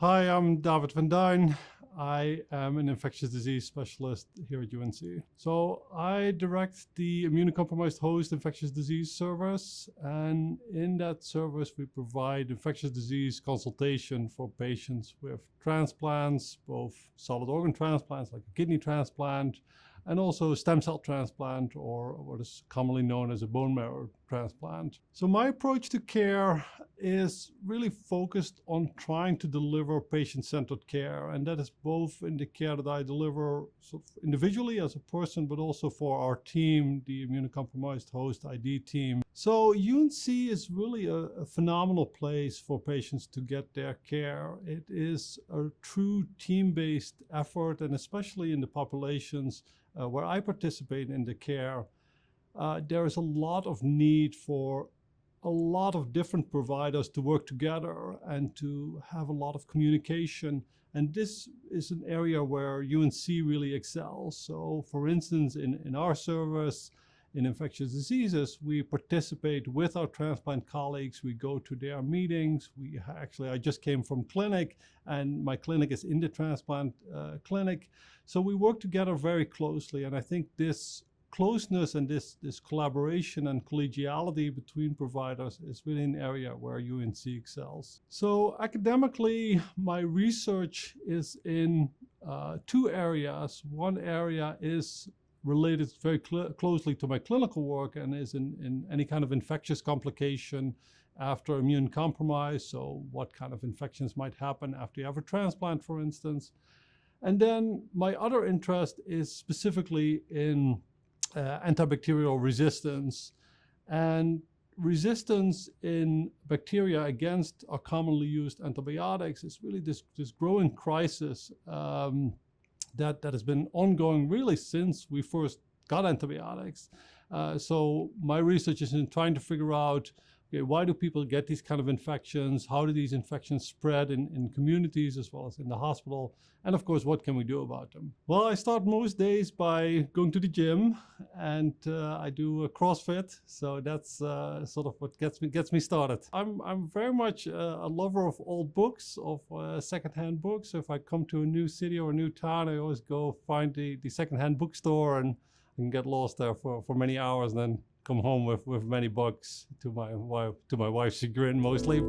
Hi, I'm David van Duin. I am an infectious disease specialist here at UNC. So I direct the immunocompromised host infectious disease service, and in that service we provide infectious disease consultation for patients with transplants, both solid organ transplants like a kidney transplant, and also stem cell transplant, or what is commonly known as a bone marrow transplant. So my approach to care is really focused on trying to deliver patient-centered care, and that is both in the care that I deliver sort of individually as a person, but also for our team, the immunocompromised host ID team. So UNC is really a phenomenal place for patients to get their care. It is a true team-based effort, and especially in the populations where I participate in the care, there is a lot of need for a lot of different providers to work together and to have a lot of communication. And this is an area where UNC really excels. So for instance, in our service, in infectious diseases, we participate with our transplant colleagues. We go to their meetings. I just came from clinic, and my clinic is in the transplant clinic. So we work together very closely, and I think this closeness and this collaboration and collegiality between providers is really an area where UNC excels. So academically, my research is in two areas. One area is related very closely to my clinical work and is in any kind of infectious complication after immune compromise. So what kind of infections might happen after you have a transplant, for instance. And then my other interest is specifically in antibacterial resistance. And resistance in bacteria against our commonly used antibiotics is really this growing crisis that has been ongoing really since we first got antibiotics. So my research is in trying to figure out, okay, why do people get these kind of infections? How do these infections spread in communities as well as in the hospital? And of course, what can we do about them? Well, I start most days by going to the gym, and I do a CrossFit. So that's sort of what gets me started. I'm very much a lover of old books, of secondhand books. So if I come to a new city or a new town, I always go find the secondhand bookstore and get lost there for many hours, and then come home with many books, to my wife's chagrin mostly.